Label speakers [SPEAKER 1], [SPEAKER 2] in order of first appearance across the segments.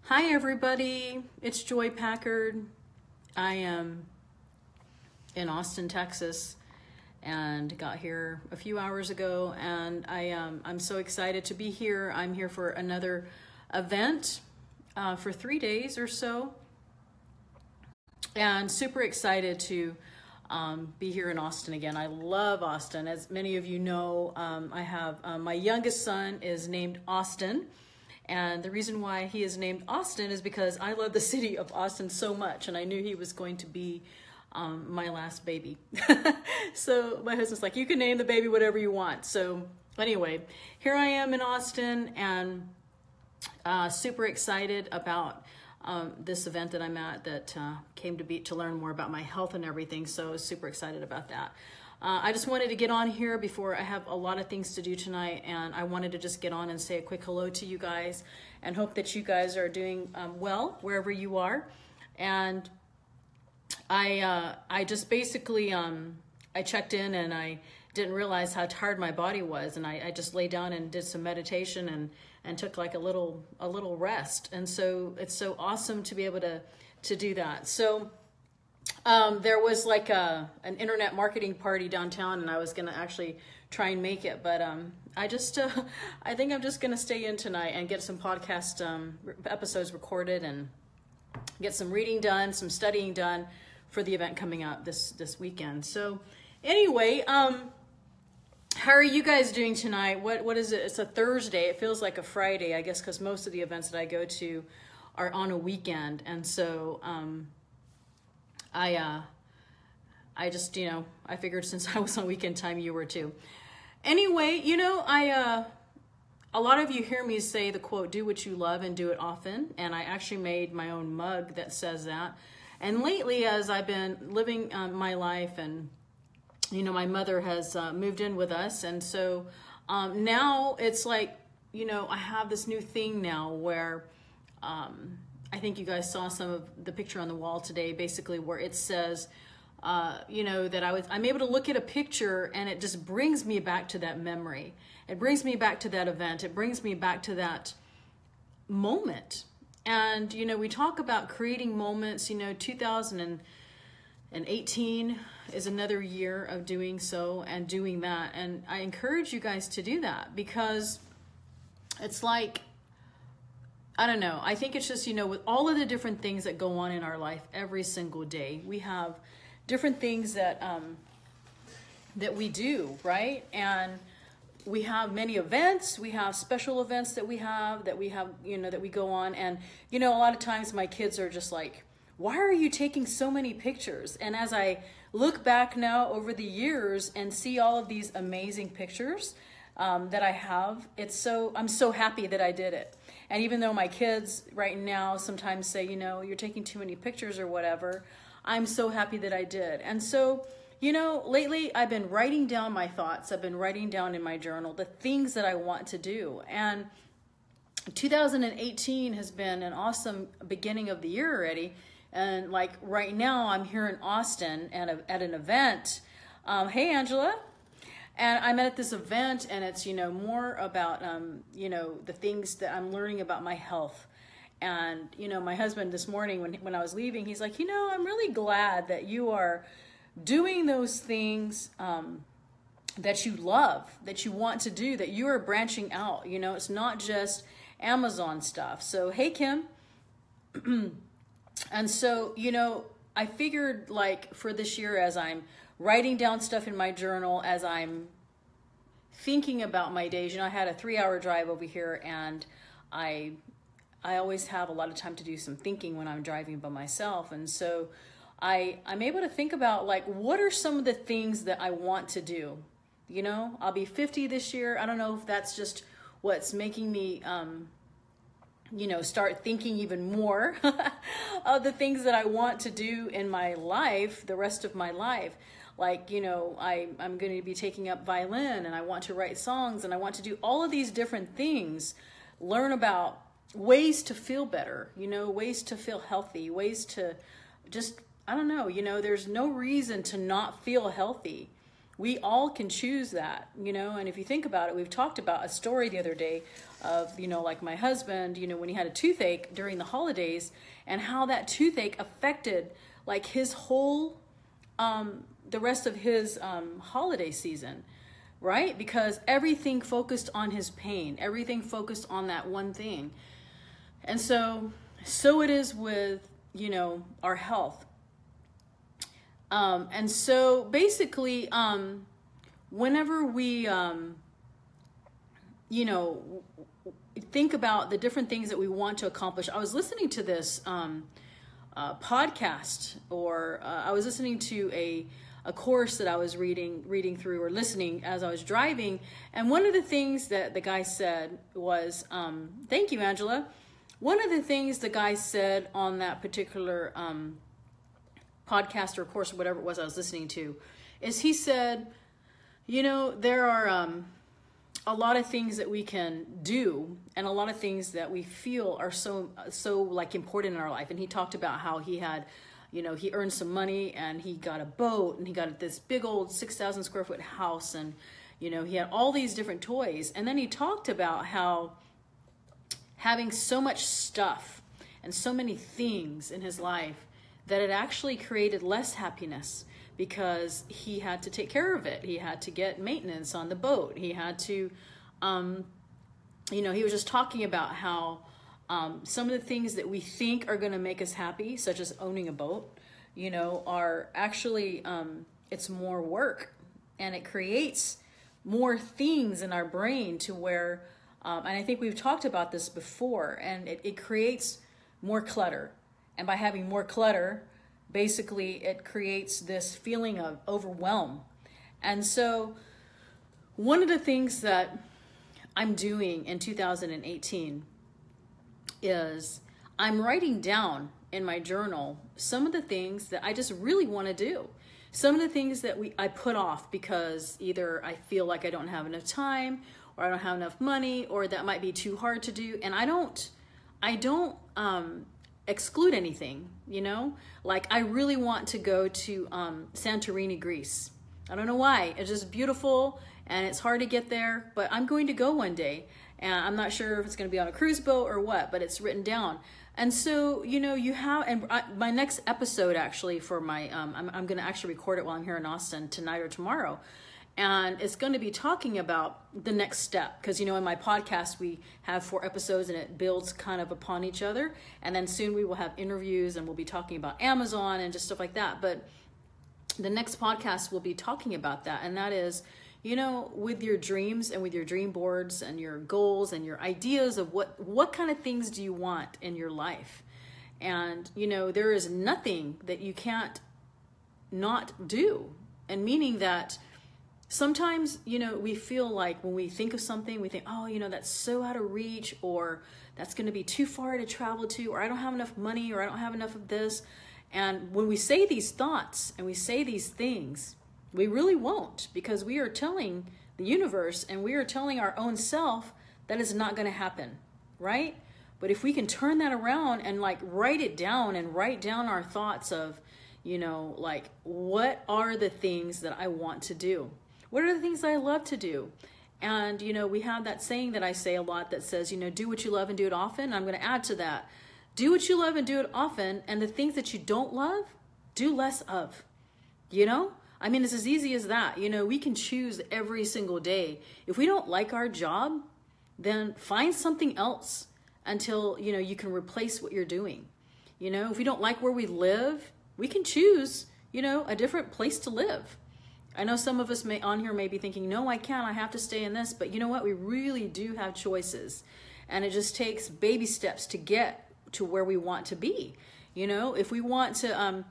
[SPEAKER 1] Hi everybody, it's Joy Packard. I am in Austin, Texas, and got here a few hours ago, and I'm so excited to be here. I'm here for another event for 3 days or so, and super excited to be here in Austin again. I love Austin. As many of you know, I have my youngest son is named Austin. And the reason why he is named Austin is because I love the city of Austin so much, and I knew he was going to be my last baby. So my husband's like, you can name the baby whatever you want. So anyway, here I am in Austin, and super excited about this event that I'm at that came to learn more about my health and everything. So super excited about that. I just wanted to get on here before I have a lot of things to do tonight, and I wanted to just get on and say a quick hello to you guys and hope that you guys are doing well wherever you are. And I just basically, I checked in and I didn't realize how tired my body was, and I just lay down and did some meditation and took like a little rest. And so it's so awesome to be able to do that. So there was like an internet marketing party downtown, and I was going to actually try and make it, but I think I'm just going to stay in tonight and get some podcast episodes recorded and get some reading done, some studying done for the event coming up this weekend. So anyway, how are you guys doing tonight? What is it? It's a Thursday. It feels like a Friday, I guess, because most of the events that I go to are on a weekend. And so I just, I figured since I was on weekend time, you were too. Anyway, a lot of you hear me say the quote, do what you love and do it often. And I actually made my own mug that says that. And lately, as I've been living my life, and, my mother has moved in with us. And so now it's like, I have this new thing now where I think you guys saw some of the picture on the wall today, basically where it says, that I'm able to look at a picture and it just brings me back to that memory. It brings me back to that event. It brings me back to that moment. And, we talk about creating moments. 2018 is another year of doing so and doing that. And I encourage you guys to do that, because it's like, I don't know. I think it's just, with all of the different things that go on in our life every single day, we have different things that we do, right? And we have many events. We have special events that we have, that we go on. And, a lot of times my kids are just like, why are you taking so many pictures? And as I look back now over the years and see all of these amazing pictures that I have, I'm so happy that I did it. And even though my kids right now sometimes say, you're taking too many pictures or whatever, I'm so happy that I did. And so, lately I've been writing down my thoughts. I've been writing down in my journal the things that I want to do. And 2018 has been an awesome beginning of the year already. And like right now I'm here in Austin at an event. Hey, Angela. And I'm at this event, and it's, more about, the things that I'm learning about my health. And, my husband this morning when I was leaving, he's like, I'm really glad that you are doing those things that you love, that you want to do, that you are branching out. It's not just Amazon stuff. So, hey, Kim. And so, I figured like for this year, as I'm writing down stuff in my journal, as I'm thinking about my days, I had a 3-hour drive over here, and I always have a lot of time to do some thinking when I'm driving by myself. And so I'm able to think about like, what are some of the things that I want to do? I'll be 50 this year. I don't know if that's just what's making me, start thinking even more of the things that I want to do in my life, the rest of my life. Like, I'm going to be taking up violin, and I want to write songs, and I want to do all of these different things, learn about ways to feel better, ways to feel healthy, ways to just, I don't know, there's no reason to not feel healthy We all can choose that, you know. And if you think about it, we've talked about a story the other day of, you know, like my husband, you know, when he had a toothache during the holidays, and how that toothache affected like his whole the rest of his holiday season, right? Because everything focused on his pain, everything focused on that one thing. And so it is with, you know, our health. And so basically, whenever we, you know, think about the different things that we want to accomplish. I was listening to this podcast, or I was listening to a course that I was reading through, or listening as I was driving. And one of the things that the guy said was, thank you, Angela. One of the things the guy said on that particular podcast or course or whatever it was I was listening to is he said, you know, there are a lot of things that we can do, and a lot of things that we feel are so like important in our life. And he talked about how he had, you know, he earned some money and he got a boat and he got this big old 6,000 square foot house, and, you know, he had all these different toys. And then he talked about how having so much stuff and so many things in his life that it actually created less happiness, because he had to take care of it. He had to get maintenance on the boat. He had to, you know, he was just talking about how some of the things that we think are going to make us happy, such as owning a boat, you know, are actually, it's more work, and it creates more things in our brain to where, and I think we've talked about this before, and it creates more clutter. And by having more clutter, basically it creates this feeling of overwhelm. And so one of the things that I'm doing in 2018 is I'm writing down in my journal some of the things that I just really want to do. Some of the things that I put off because either I feel like I don't have enough time, or I don't have enough money, or that might be too hard to do. And I don't exclude anything, you know. Like, I really want to go to Santorini, Greece. I don't know why. It's just beautiful, and it's hard to get there, but I'm going to go one day. And I'm not sure if it's going to be on a cruise boat or what, but it's written down. And so, you know, you have, and my next episode actually for my, I'm going to actually record it while I'm here in Austin tonight or tomorrow. And it's going to be talking about the next step. Because, you know, in my podcast, we have 4 episodes and it builds kind of upon each other. And then soon we will have interviews and we'll be talking about Amazon and just stuff like that. But the next podcast will be talking about that. And that is, you know, with your dreams and with your dream boards and your goals and your ideas of what kind of things do you want in your life. And, you know, there is nothing that you can't not do. And meaning that sometimes, you know, we feel like when we think of something, we think, oh, you know, that's so out of reach, or that's going to be too far to travel to, or I don't have enough money, or I don't have enough of this. And when we say these thoughts and we say these things, we really won't, because we are telling the universe and we are telling our own self that it's not going to happen, right? But if we can turn that around and like write it down and write down our thoughts of, you know, like, what are the things that I want to do? What are the things I love to do? And, you know, we have that saying that I say a lot that says, you know, do what you love and do it often. I'm going to add to that. Do what you love and do it often. And the things that you don't love, do less of. You know? I mean, it's as easy as that. You know, we can choose every single day. If we don't like our job, then find something else until, you know, you can replace what you're doing. You know, if we don't like where we live, we can choose, you know, a different place to live. I know some of us on here may be thinking, no, I can't, I have to stay in this. But you know what? We really do have choices. And it just takes baby steps to get to where we want to be. You know, if we want to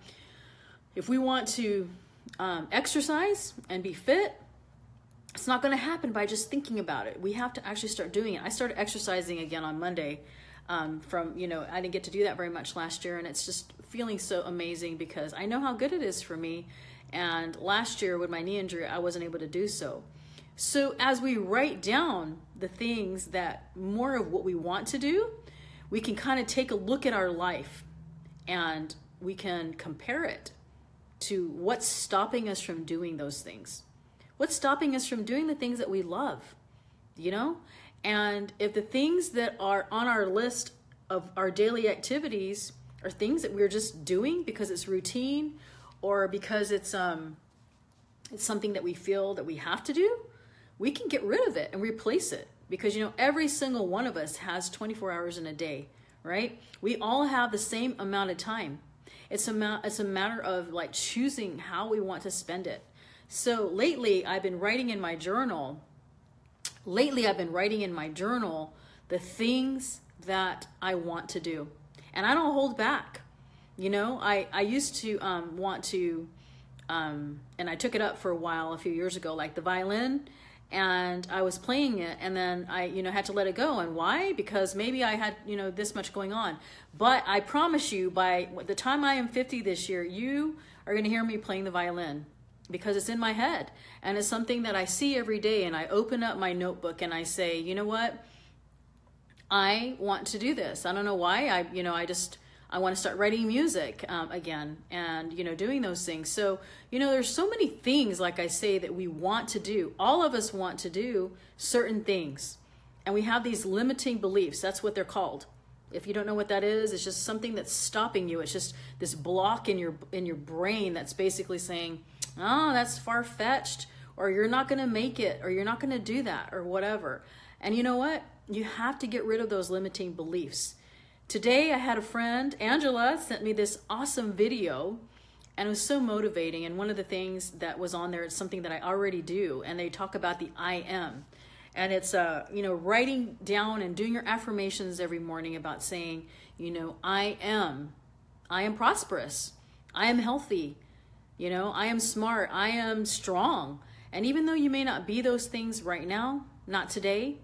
[SPEAKER 1] exercise and be fit, it's not going to happen by just thinking about it. We have to actually start doing it. I started exercising again on Monday. You know, I didn't get to do that very much last year, and it's just feeling so amazing because I know how good it is for me. And last year with my knee injury, I wasn't able to do so. So as we write down the things that more of what we want to do, we can kind of take a look at our life and we can compare it to what's stopping us from doing those things. What's stopping us from doing the things that we love? You know? And if the things that are on our list of our daily activities are things that we're just doing because it's routine, or because it's something that we feel that we have to do, we can get rid of it and replace it. Because, you know, every single one of us has 24 hours in a day, right? We all have the same amount of time. It's a matter of like choosing how we want to spend it. So lately I've been writing in my journal. The things that I want to do. And I don't hold back. You know, I used to want to, and I took it up for a while a few years ago, like the violin, and I was playing it, and then I, you know, had to let it go. And why? Because maybe I had, you know, this much going on. But I promise you, by the time I am 50 this year, you are going to hear me playing the violin, because it's in my head. And it's something that I see every day. And I open up my notebook and I say, you know what? I want to do this. I don't know why. I want to start writing music again, and, you know, doing those things. So, you know, there's so many things, like I say, that we want to do. All of us want to do certain things. And we have these limiting beliefs. That's what they're called. If you don't know what that is, it's just something that's stopping you. It's just this block in your brain that's basically saying, oh, that's far-fetched, or you're not going to make it, or you're not going to do that, or whatever. And you know what? You have to get rid of those limiting beliefs. Today I had a friend, Angela, sent me this awesome video, and it was so motivating. And one of the things that was on there is something that I already do, and they talk about the I am. And it's, you know, writing down and doing your affirmations every morning about saying, you know, I am prosperous, I am healthy, you know, I am smart, I am strong. And even though you may not be those things right now, not today,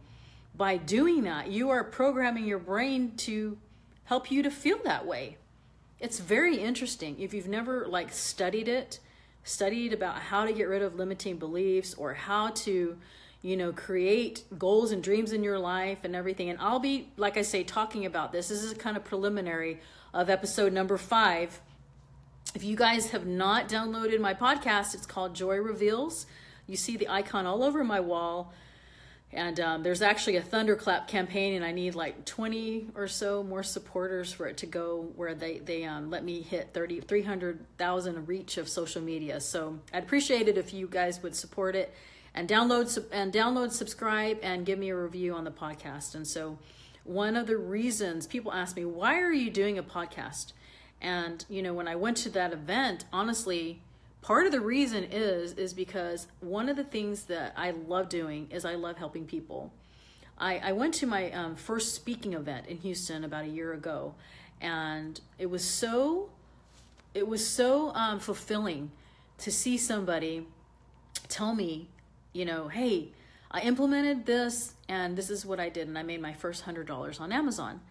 [SPEAKER 1] by doing that, you are programming your brain to help you to feel that way. It's very interesting. If you've never like studied about how to get rid of limiting beliefs, or how to, you know, create goals and dreams in your life and everything. And I'll be, like I say, talking about this. This is a kind of preliminary of episode number 5. If you guys have not downloaded my podcast, it's called Joy Reveals. You see the icon all over my wall. And there's actually a thunderclap campaign, and I need like 20 or so more supporters for it to go where they let me hit 300,000 reach of social media. So I'd appreciate it if you guys would support it and download, subscribe, and give me a review on the podcast. And so one of the reasons people ask me, why are you doing a podcast? And, you know, when I went to that event, honestly, part of the reason is because one of the things that I love doing is I love helping people. I went to my first speaking event in Houston about a year ago, and it was so fulfilling to see somebody tell me, you know, hey, I implemented this and this is what I did, and I made my first $100 on Amazon.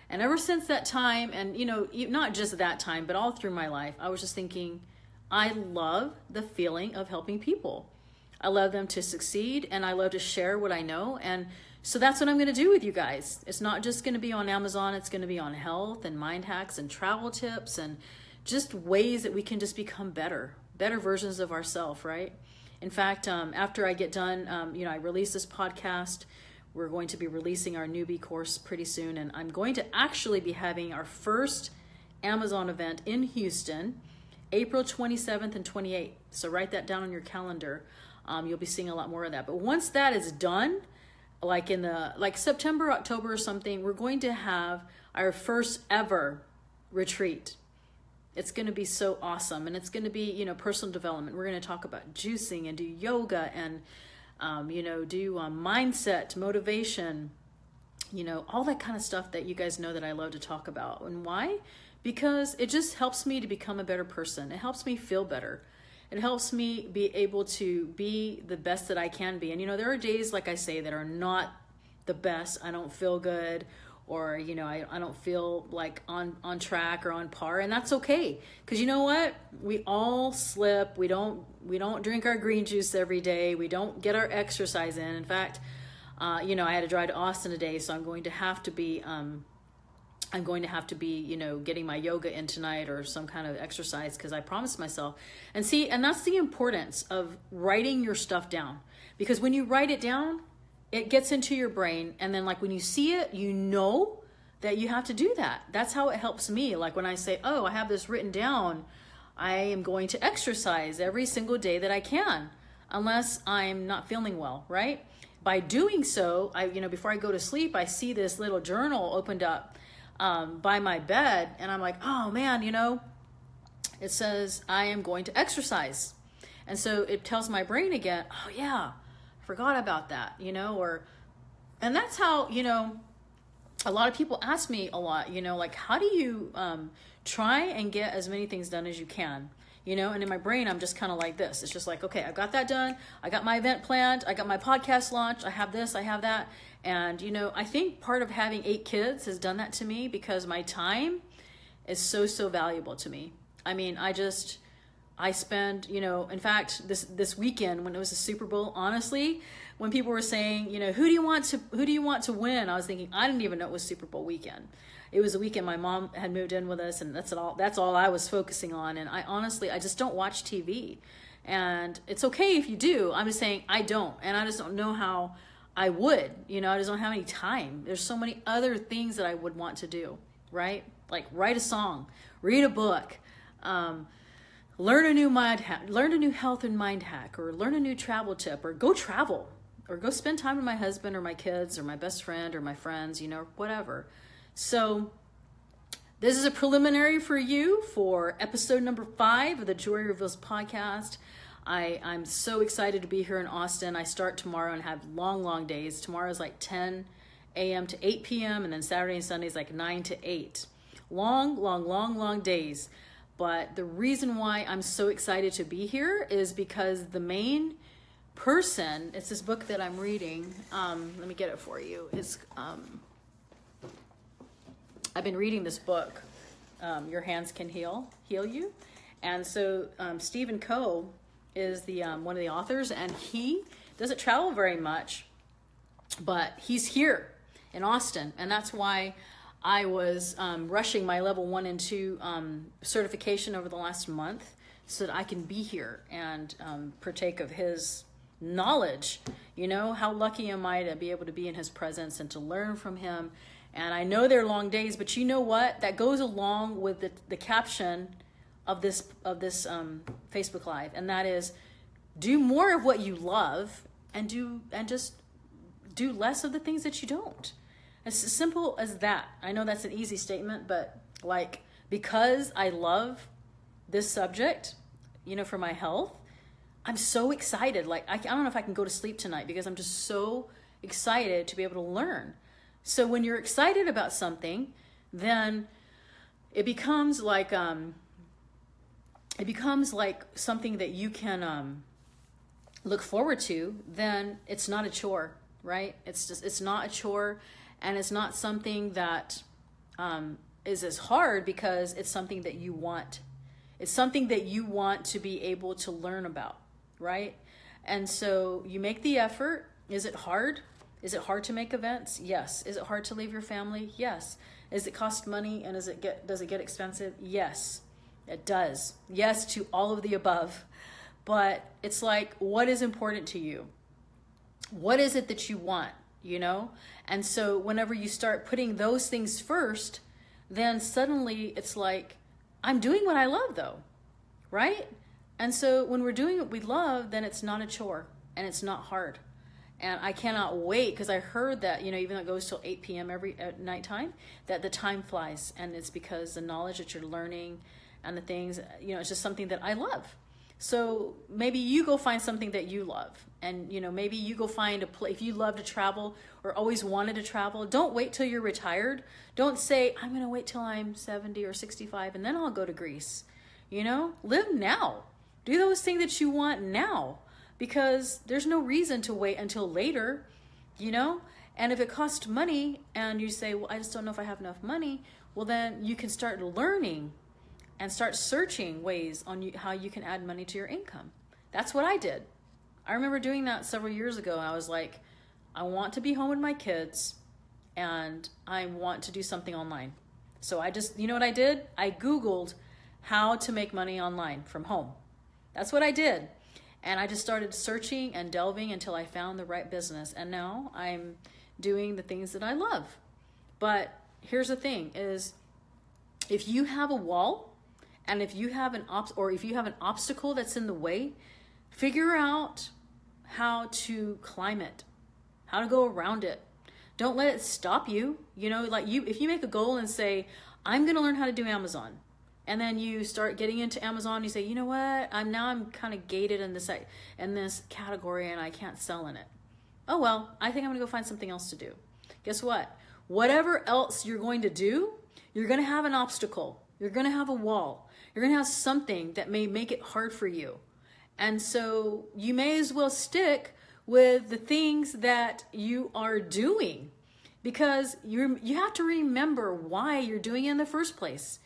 [SPEAKER 1] And ever since that time, and, you know, not just that time, but all through my life, I was just thinking, I love the feeling of helping people. I love them to succeed, and I love to share what I know. And so that's what I'm going to do with you guys. It's not just going to be on Amazon. It's going to be on health and mind hacks and travel tips and just ways that we can just become better versions of ourselves, right? In fact, after I get done, you know, I release this podcast. We're going to be releasing our newbie course pretty soon, and I'm going to actually be having our first Amazon event in Houston, April 27th and 28th. So write that down on your calendar. You'll be seeing a lot more of that. But once that is done, like in September, October or something, we're going to have our first ever retreat. It's going to be so awesome, and it's going to be, you know, personal development. We're going to talk about juicing and do yoga and you know, do mindset, motivation, you know, all that kind of stuff that you guys know that I love to talk about. And why? Because it just helps me to become a better person. It helps me feel better. It helps me be able to be the best that I can be. And, you know, there are days, like I say, that are not the best. I don't feel good, or, you know, I don't feel like on track or on par, and that's okay. Because you know what? We all slip. We don't drink our green juice every day. We don't get our exercise in. In fact, you know, I had to drive to Austin today, so I'm going to have to be, I'm going to have to be, you know, getting my yoga in tonight or some kind of exercise because I promised myself. And see, and that's the importance of writing your stuff down. Because when you write it down, it gets into your brain. And then like when you see it, you know that you have to do that. That's how it helps me. Like when I say, oh, I have this written down, I am going to exercise every single day that I can, unless I'm not feeling well, right? By doing so, you know, before I go to sleep, I see this little journal opened up by my bed, and I'm like, oh man, you know, it says I am going to exercise. And so it tells my brain again, oh yeah, I forgot about that, you know, and that's how, you know, a lot of people ask me a lot, you know, like, how do you try and get as many things done as you can? You know, and in my brain, I'm just kind of like this. It's just like, okay, I've got that done. I got my event planned. I got my podcast launched. I have this, I have that. And, you know, I think part of having 8 kids has done that to me because my time is so, so valuable to me. I mean, I spend, you know, in fact, this weekend when it was the Super Bowl, honestly, when people were saying, you know, who do you want to win? I was thinking, I didn't even know it was Super Bowl weekend. It was a weekend my mom had moved in with us, and that's all I was focusing on. And I just don't watch TV. And it's okay if you do. I'm just saying I don't. And I just don't know how I would. You know, I just don't have any time. There's so many other things that I would want to do, right? Like write a song, read a book, learn a new health and mind hack, or learn a new travel tip, or go travel, or go spend time with my husband or my kids or my best friend or my friends, you know, whatever. So this is a preliminary for you for episode number 5 of the Joy Reveals podcast. I'm so excited to be here in Austin. I start tomorrow and have long, long days. Tomorrow is like 10 a.m. to 8 p.m. and then Saturday and Sunday is like 9 to 8. Long, long, long, long days. But the reason why I'm so excited to be here is because the main person, it's this book that I'm reading. Let me get it for you. It's I've been reading this book, Your Hands Can Heal You. And so Stephen Coe is the one of the authors, and he doesn't travel very much, but he's here in Austin. And that's why I was rushing my level 1 and 2 certification over the last month so that I can be here and partake of his knowledge. You know, how lucky am I to be able to be in his presence and to learn from him. And I know they're long days, but you know what? That goes along with the caption of this Facebook Live, and that is, do more of what you love and just do less of the things that you don't. It's as simple as that. I know that's an easy statement, but like, because I love this subject, you know, for my health, I'm so excited. Like, I don't know if I can go to sleep tonight because I'm just so excited to be able to learn. So when you're excited about something, then it becomes like something that you can look forward to. Then it's not a chore, right? It's not a chore, and it's not something that is as hard because it's something that you want. It's something that you want to be able to learn about, right? And so you make the effort. Is it hard? Is it hard to make events? Yes. Is it hard to leave your family? Yes. Does it cost money, and does it get expensive? Yes, it does. Yes to all of the above. But it's like, what is important to you? What is it that you want, you know? And so whenever you start putting those things first, then suddenly it's like, I'm doing what I love though, right? And so when we're doing what we love, then it's not a chore and it's not hard. And I cannot wait, because I heard that, you know, even though it goes till 8 p.m. at nighttime, that the time flies. And it's because the knowledge that you're learning and the things, you know, it's just something that I love. So maybe you go find something that you love. And, you know, maybe you go find a place. If you love to travel or always wanted to travel, don't wait till you're retired. Don't say, I'm going to wait till I'm 70 or 65 and then I'll go to Greece. You know, live now. Do those things that you want now. Because there's no reason to wait until later, you know? And if it costs money and you say, well, I just don't know if I have enough money, well, then you can start learning and start searching ways on how you can add money to your income. That's what I did. I remember doing that several years ago. I was like, I want to be home with my kids and I want to do something online. So I just, you know what I did? I Googled how to make money online from home. That's what I did. And I just started searching and delving until I found the right business. And now I'm doing the things that I love. But here's the thing is, if you have a wall and if you have an obstacle that's in the way, figure out how to climb it, how to go around it. Don't let it stop you. You know, like if you make a goal and say, I'm going to learn how to do Amazon. And then you start getting into Amazon, you say, you know what? I'm kind of gated in this category and I can't sell in it. Oh, well, I think I'm going to go find something else to do. Guess what? Whatever else you're going to do, you're going to have an obstacle. You're going to have a wall. You're going to have something that may make it hard for you. And so you may as well stick with the things that you are doing, because you have to remember why you're doing it in the first place.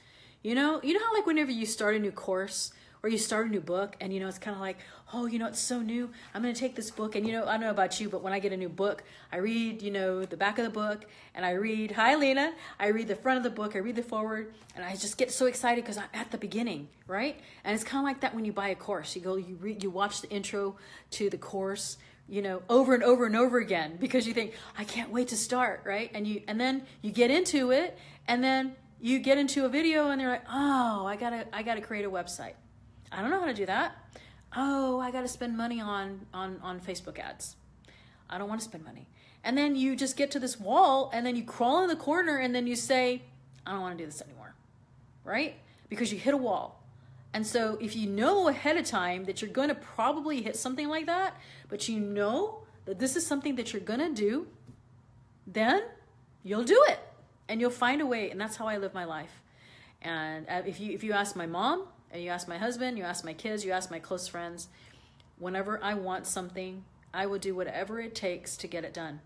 [SPEAKER 1] You know how like whenever you start a new course or you start a new book and, you know, it's kind of like, oh, you know, it's so new. I'm going to take this book. And, you know, I don't know about you, but when I get a new book, I read, you know, the back of the book and I read, hi, Lena. I read the front of the book. I read the forward and I just get so excited because I'm at the beginning, right? And it's kind of like that when you buy a course. You watch the intro to the course, you know, over and over and over again because you think, I can't wait to start, right? And then you get into it and then you get into a video and they're like, oh, I gotta create a website. I don't know how to do that. Oh, I gotta spend money on Facebook ads. I don't want to spend money. And then you just get to this wall and then you crawl in the corner and then you say, I don't want to do this anymore, right? Because you hit a wall. And so if you know ahead of time that you're going to probably hit something like that, but you know that this is something that you're going to do, then you'll do it and you'll find a way. And that's how I live my life. And if you ask my mom and you ask my husband, you ask my kids, you ask my close friends, whenever I want something, I will do whatever it takes to get it done.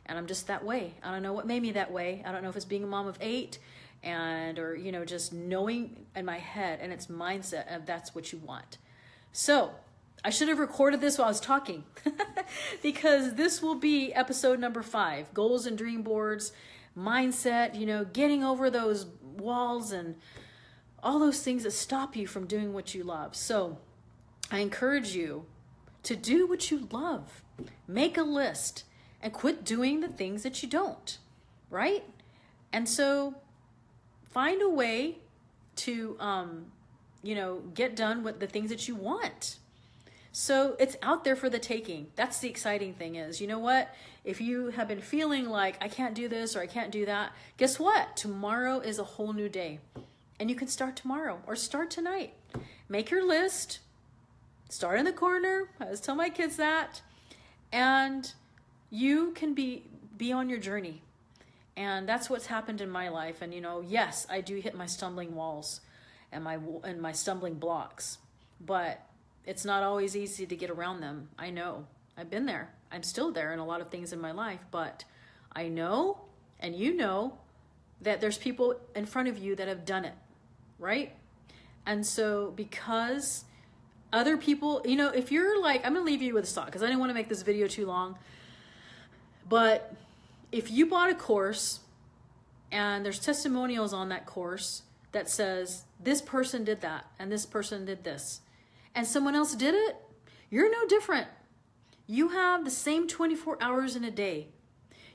[SPEAKER 1] And I'm just that way. I don't know what made me that way. I don't know if it's being a mom of 8 or, you know, just knowing in my head and its mindset of that's what you want. So I should have recorded this while I was talking because this will be episode number 5, goals and dream boards, mindset, you know, getting over those walls and all those things that stop you from doing what you love. So I encourage you to do what you love. Make a list and quit doing the things that you don't, right? And so find a way to, you know, get done with the things that you want. So it's out there for the taking. That's the exciting thing is, you know what? If you have been feeling like I can't do this or I can't do that, guess what? Tomorrow is a whole new day. And you can start tomorrow or start tonight. Make your list. Start in the corner. I always tell my kids that. And you can be on your journey. And that's what's happened in my life. And, you know, yes, I do hit my stumbling walls and my stumbling blocks. But it's not always easy to get around them. I know. I've been there. I'm still there in a lot of things in my life. But I know, and you know, that there's people in front of you that have done it, right? And so because other people, you know, if you're like, I'm going to leave you with a thought because I didn't want to make this video too long. But if you bought a course and there's testimonials on that course that says this person did that and this person did this and someone else did it, you're no different. You have the same 24 hours in a day.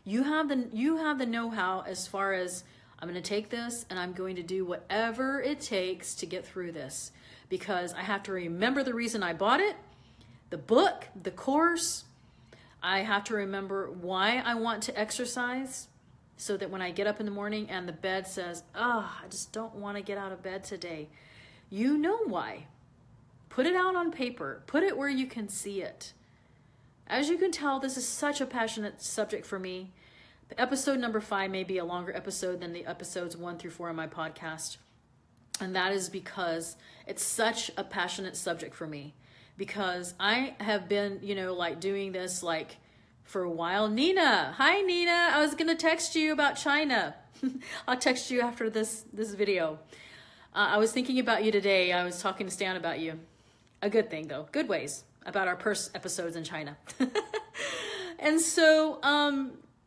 [SPEAKER 1] You have the know-how as far as I'm going to take this and I'm going to do whatever it takes to get through this because I have to remember the reason I bought it, the book, the course. I have to remember why I want to exercise so that when I get up in the morning and the bed says, I just don't want to get out of bed today. You know why. Put it out on paper. Put it where you can see it. As you can tell, this is such a passionate subject for me. The episode number 5 may be a longer episode than the episodes 1 through 4 of my podcast. And that is because it's such a passionate subject for me. Because I have been, you know, like doing this like for a while. Nina, hi Nina. I was going to text you about China. I'll text you after this video. I was thinking about you today. I was talking to Stan about you. A good thing though. Good ways about our episodes in China. And so,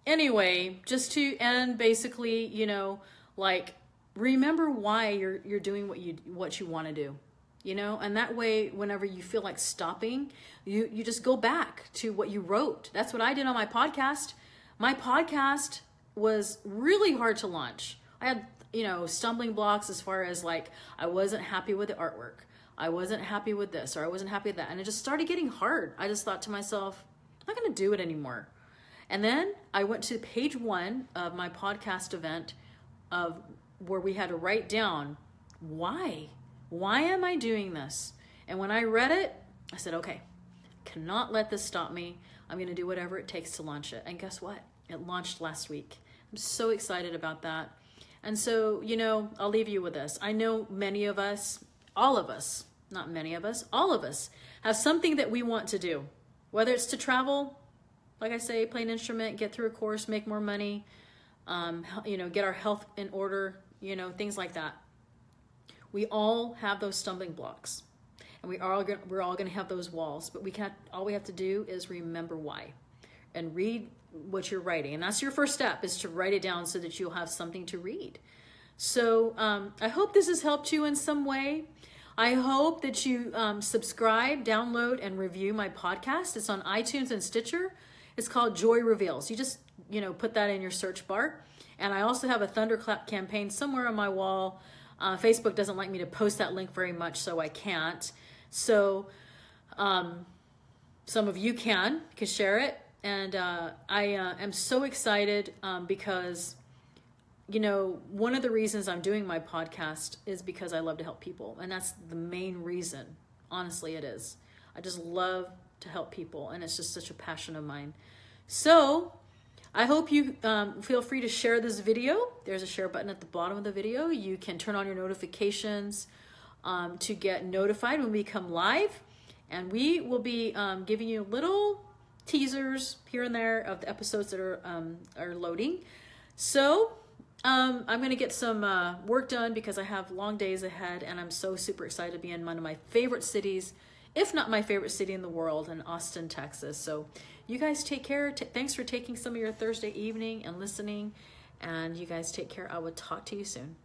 [SPEAKER 1] anyway, just to end basically, you know, like remember why you're doing what you want to do, you know, and that way, whenever you feel like stopping, you just go back to what you wrote. That's what I did on my podcast. My podcast was really hard to launch. I had, you know, stumbling blocks as far as like, I wasn't happy with the artwork. I wasn't happy with this, or I wasn't happy with that. And it just started getting hard. I just thought to myself, I'm not going to do it anymore. And then I went to page 1 of my podcast event of where we had to write down, why am I doing this? And when I read it, I said, okay, cannot let this stop me. I'm going to do whatever it takes to launch it. And guess what? It launched last week. I'm so excited about that. And so, you know, I'll leave you with this. I know many of us, all of us, not many of us, all of us have something that we want to do, whether it's to travel, like I say, play an instrument, get through a course, make more money, you know, get our health in order, you know, things like that. We all have those stumbling blocks, and we're all going to have those walls, but all we have to do is remember why and read what you're writing. And that's your first step, is to write it down so that you'll have something to read. So I hope this has helped you in some way. I hope that you subscribe, download, and review my podcast. It's on iTunes and Stitcher. It's called Joy Reveals. You just, you know, put that in your search bar. And I also have a Thunderclap campaign somewhere on my wall. Facebook doesn't like me to post that link very much, so I can't. So some of you can share it. And I am so excited because, you know, one of the reasons I'm doing my podcast is because I love to help people. And that's the main reason. Honestly, it is. I just love to help people, and it's just such a passion of mine. So I hope you feel free to share this video. There's a share button at the bottom of the video. You can turn on your notifications to get notified when we come live. And we will be giving you little teasers here and there of the episodes that are loading. So I'm going to get some work done because I have long days ahead, and I'm so super excited to be in one of my favorite cities, if not my favorite city in the world, in Austin, Texas. So you guys take care. Thanks for taking some of your Thursday evening and listening. And you guys take care. I will talk to you soon.